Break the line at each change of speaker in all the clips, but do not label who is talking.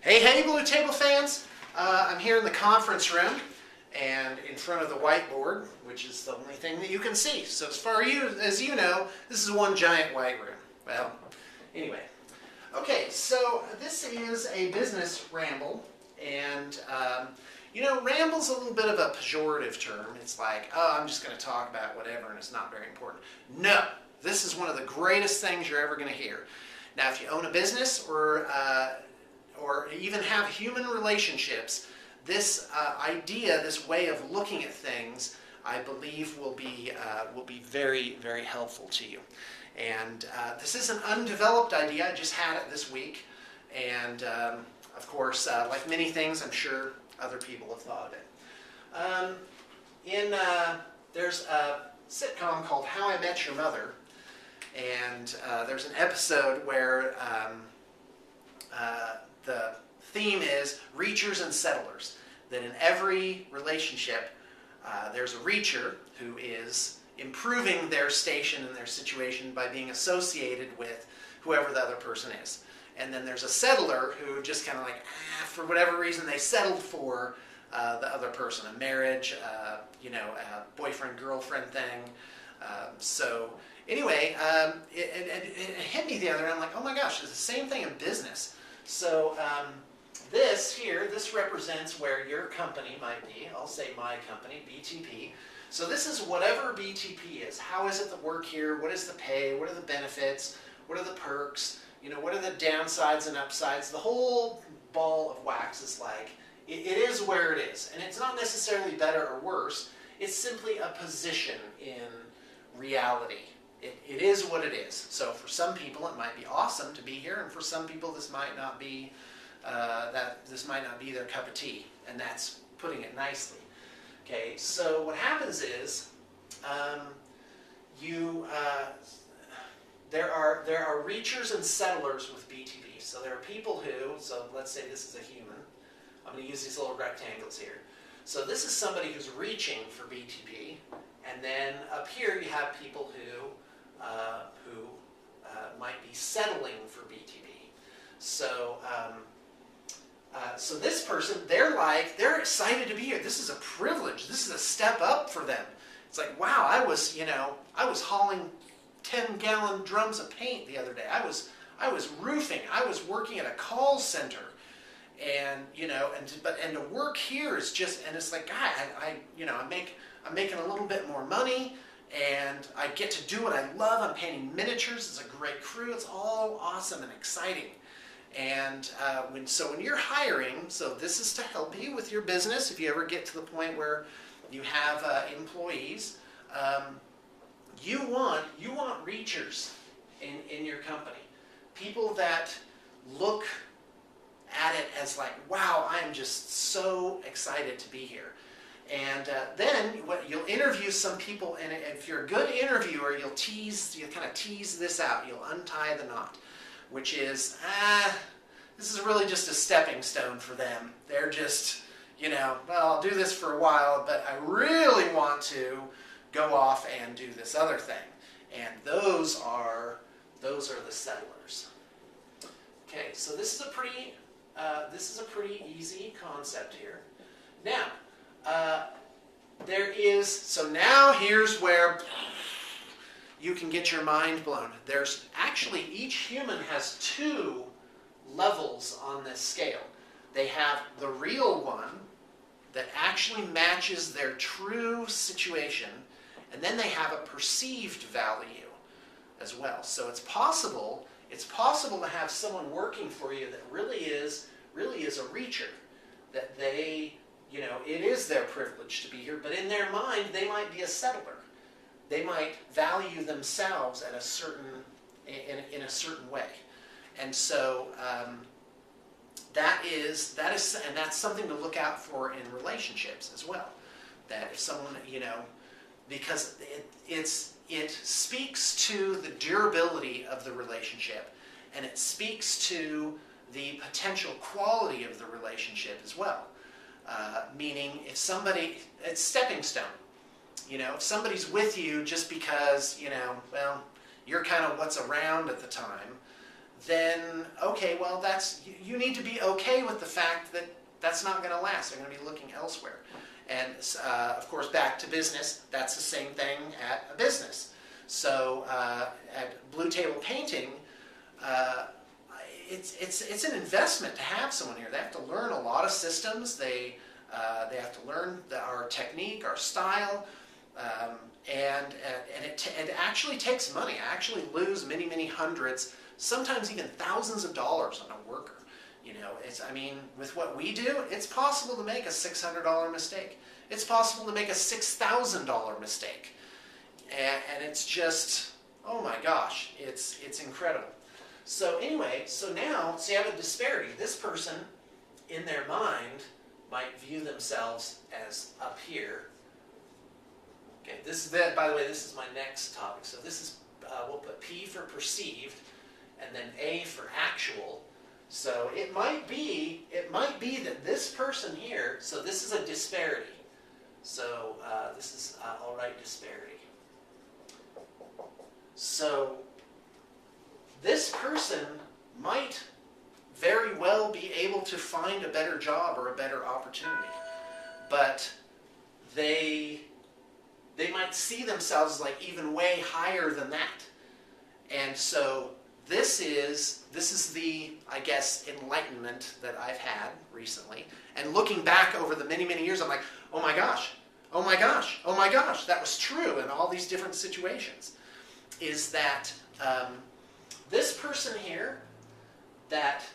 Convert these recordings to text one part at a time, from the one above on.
Hey, Blue Table fans! I'm here in the conference room and in front of the whiteboard, which is the only thing that you can see. So as far as you know, this is one giant white room. Well, anyway. Okay, so this is a business ramble, and ramble's a little bit of a pejorative term. It's like, oh, I'm just going to talk about whatever and it's not very important. No, this is one of the greatest things you're ever going to hear. Now, if you own a business or even have human relationships, this idea, this way of looking at things, I believe will be very, very helpful to you. And this is an undeveloped idea. I just had it this week. And of course, like many things, I'm sure other people have thought of it. There's a sitcom called How I Met Your Mother. And there's an episode where the theme is reachers and settlers. That in every relationship, there's a reacher who is improving their station and their situation by being associated with whoever the other person is. And then there's a settler who just kind of like, for whatever reason, they settled for the other person, a marriage, a boyfriend-girlfriend thing. So anyway, it hit me the other day. I'm like, oh my gosh, it's the same thing in business. So this represents where your company might be. I'll say my company, BTP. So this is whatever BTP is. How is it that work here? What is the pay? What are the benefits? What are the perks? What are the downsides and upsides? The whole ball of wax is like, it is where it is. And it's not necessarily better or worse. It's simply a position in reality. It is what it is. So for some people it might be awesome to be here, and for some people this might not be their cup of tea, and that's putting it nicely. Okay, so what happens is there are reachers and settlers with BTP. So there are people who, so let's say this is a human. I'm going to use these little rectangles here. So this is somebody who's reaching for BTP, and then up here you have people who might be settling for BTP. So so this person, they're excited to be here. This is a privilege. This is a step up for them. It's like, wow, I was hauling 10-gallon drums of paint the other day. I was roofing. I was working at a call center. And to work here is just, and it's like, God, I'm making a little bit more money, and I get to do what I love. I'm painting miniatures. It's a great crew. It's all awesome and exciting. And when you're hiring, so this is to help you with your business. If you ever get to the point where you have employees, you want reachers in your company, people that look at it as like, wow, I am just so excited to be here. And then you'll interview some people, and if you're a good interviewer, you'll kind of tease this out. You'll untie the knot, which is, this is really just a stepping stone for them. They're just, well, I'll do this for a while, but I really want to go off and do this other thing. And those are the settlers. Okay, so this is a pretty easy concept here. Now, now here's where you can get your mind blown. There's actually, each human has two levels on this scale. They have the real one that actually matches their true situation, and then they have a perceived value as well. So it's possible to have someone working for you that really is a reacher, that they, it is their privilege to be here, but in their mind they might be a settler. They might value themselves in a certain way. And so that's something to look out for in relationships as well. That if someone, because it speaks to the durability of the relationship, and it speaks to the potential quality of the relationship as well. Meaning, if somebody, it's stepping stone. If somebody's with you just because, you're kind of what's around at the time, then okay, well, you need to be okay with the fact that that's not going to last. They're going to be looking elsewhere. And of course, back to business, that's the same thing at a business. So at Blue Table Painting, it's an investment to have someone here. They have to learn a lot of systems. They have to learn our technique, our style, and it actually takes money. I actually lose many hundreds, sometimes even thousands of dollars on a worker. You know, I mean, with what we do, it's possible to make a $600 mistake. It's possible to make a $6,000 mistake. And it's just, oh my gosh, it's incredible. So anyway, so now, so you have a disparity. This person, in their mind, might view themselves as up here. Okay, by the way, this is my next topic. So this is, we'll put P for perceived, and then A for actual. So it might be that this person here, so this is a disparity. So this is, I'll write disparity. So this person might very well be able to find a better job or a better opportunity, but they might see themselves like even way higher than that. And so this is the, I guess, enlightenment that I've had recently. And looking back over the many years, I'm like, oh my gosh, that was true in all these different situations. Is that this person here,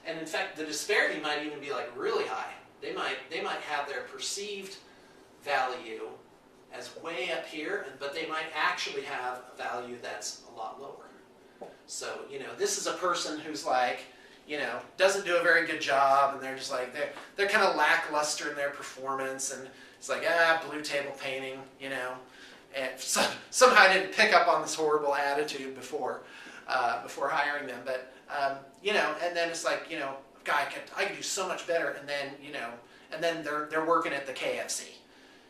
and in fact the disparity might even be like really high. They might have their perceived value as way up here, but they might actually have a value that's a lot lower. So, you know, this is a person who's like, you know, doesn't do a very good job, and they're just like, they're kind of lackluster in their performance, and it's like, blue table painting, you know. And somehow I didn't pick up on this horrible attitude before hiring them, but you know, and then it's like, you know, God, I could do so much better, and then, you know, and then they're working at the KFC.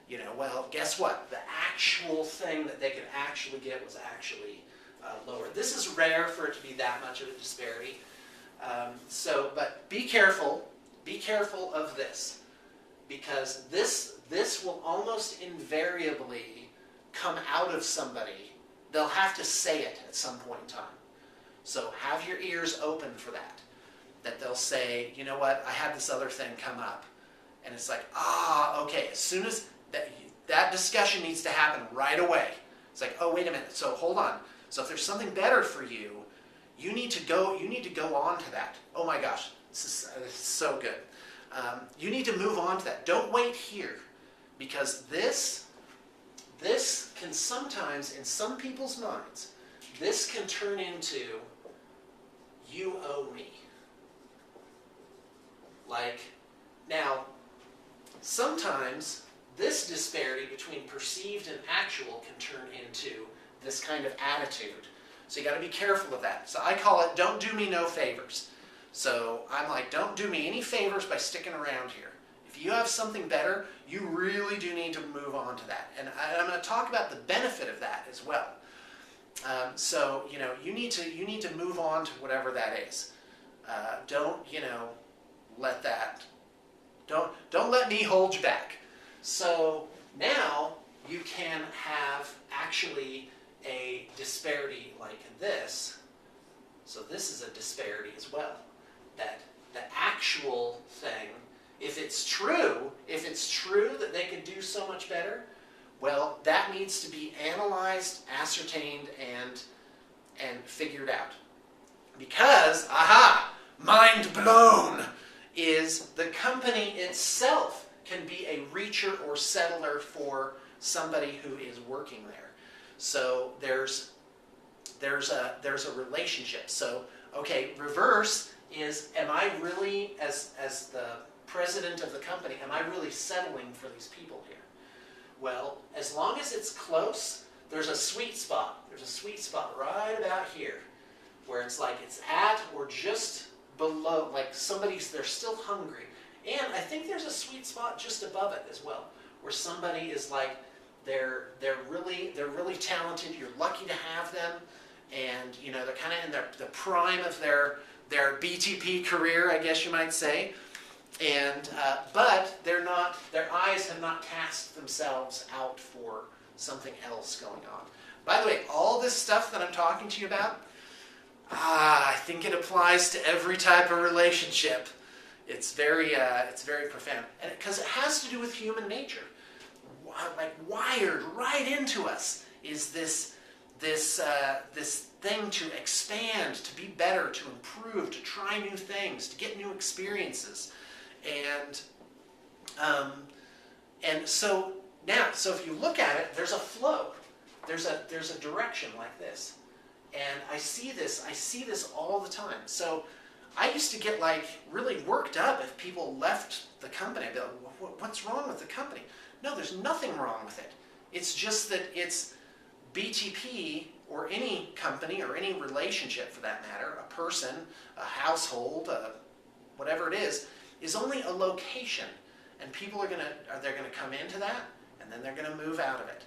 You know, well, guess what? The actual thing that they could actually get was actually lower. This is rare for it to be that much of a disparity. But be careful of this, because this will almost invariably come out of somebody. They'll have to say it at some point in time. So have your ears open for that. That they'll say, you know what, I had this other thing come up. And it's like, okay, as soon as that discussion needs to happen right away. It's like, oh, wait a minute, so hold on. So if there's something better for you, you need to go on to that. Oh my gosh, this is so good. You need to move on to that. Don't wait here, because this can sometimes, in some people's minds, this can turn into, you owe me. Like, now, sometimes this disparity between perceived and actual can turn into this kind of attitude. So you got to be careful of that. So I call it, don't do me no favors. So I'm like, don't do me any favors by sticking around here. If you have something better, you really do need to move on to that. And I'm going to talk about the benefit of that as well. So, you know, you need to move on to whatever that is. Don't, you know, let that, don't let me hold you back. So now you can have actually a disparity like this. So this is a disparity as well. That the actual thing, if it's true that they could do so much better, well, that needs to be analyzed, ascertained, and figured out. Because, mind blown, is the company itself can be a reacher or settler for somebody who is working there. So there's a relationship. So, okay, reverse is, am I really, as the president of the company, am I really settling for these people here? Well, as long as it's close, there's a sweet spot. There's a sweet spot right about here, where it's like it's at or just below, like they're still hungry. And I think there's a sweet spot just above it as well, where somebody is like, they're really talented. You're lucky to have them, and you know they're kind of in the prime of their their BTP career, I guess you might say. And but they're not. Their eyes have not cast themselves out for something else going on. By the way, all this stuff that I'm talking to you about, I think it applies to every type of relationship. It's very profound, and because it has to do with human nature. Like wired right into us is this thing to expand, to be better, to improve, to try new things, to get new experiences. And so now, so if you look at it, there's a flow. There's a direction like this. And I see this all the time. So I used to get like really worked up if people left the company. I'd be like, what's wrong with the company? No, there's nothing wrong with it. It's just that it's BTP, or any company or any relationship for that matter, a person, a household, whatever it is only a location, and people are gonna come into that, and then they're gonna move out of it,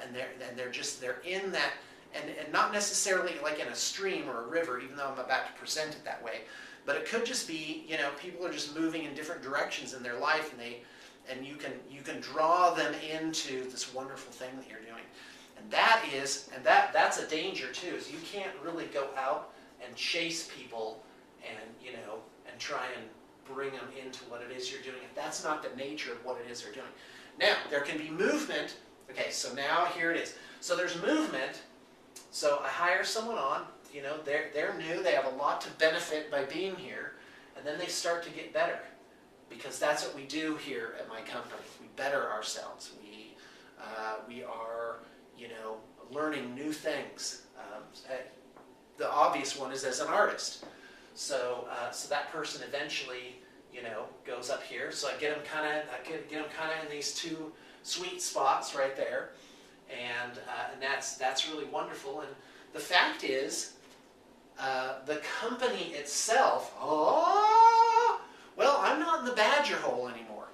and they're in that, and not necessarily like in a stream or a river, even though I'm about to present it that way, but it could just be, people are just moving in different directions in their life, and you can draw them into this wonderful thing that you're doing. And that's a danger too, is you can't really go out and chase people and and try and bring them into what it is you're doing. If that's not the nature of what it is they're doing. Now, there can be movement. Okay, so now here it is. So there's movement. So I hire someone on, they're new, they have a lot to benefit by being here, and then they start to get better. Because that's what we do here at my company. We better ourselves. We are learning new things. The obvious one is as an artist. So that person eventually, goes up here. So I get them kind of in these two sweet spots right there, and that's really wonderful. And the fact is, the company itself. Well, I'm not in the badger hole anymore.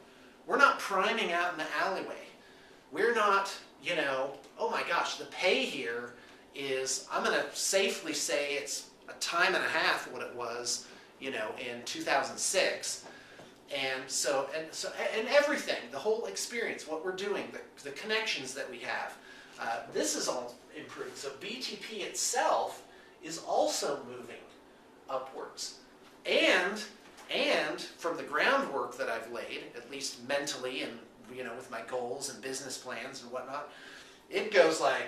We're not priming out in the alleyway. We're not, oh my gosh, the pay here is, I'm going to safely say it's a time and a half what it was, in 2006. And everything, the whole experience, what we're doing, the connections that we have, this is all improved. So BTP itself is also moving upwards. And from the groundwork that I've laid, at least mentally and with my goals and business plans and whatnot, it goes like,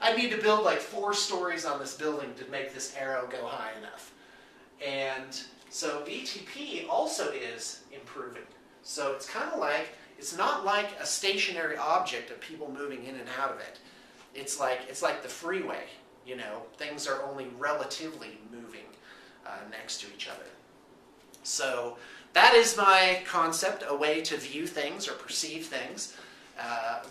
I need to build like 4 stories on this building to make this arrow go high enough. And so BTP also is improving. So it's kind of like, it's not like a stationary object of people moving in and out of it. It's like the freeway, things are only relatively moving next to each other. So that is my concept, a way to view things or perceive things,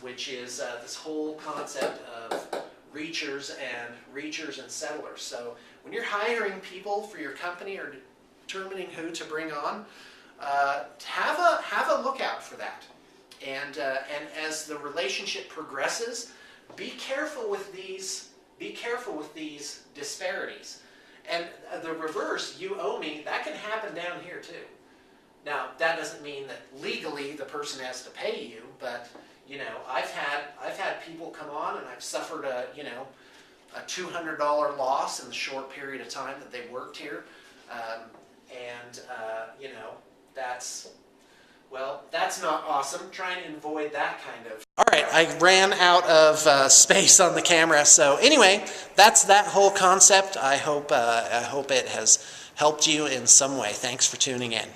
which is this whole concept of reachers and settlers. So when you're hiring people for your company or determining who to bring on, have a look out for that. And as the relationship progresses, be careful with these disparities. And the reverse, you owe me, that can happen down here too. Now, that doesn't mean that legally the person has to pay you, but I've had people come on and I've suffered a $200 loss in the short period of time that they worked here, that's not awesome. Try and avoid that kind of. All right, I ran out of space on the camera, so anyway, that's that whole concept. I hope it has helped you in some way. Thanks for tuning in.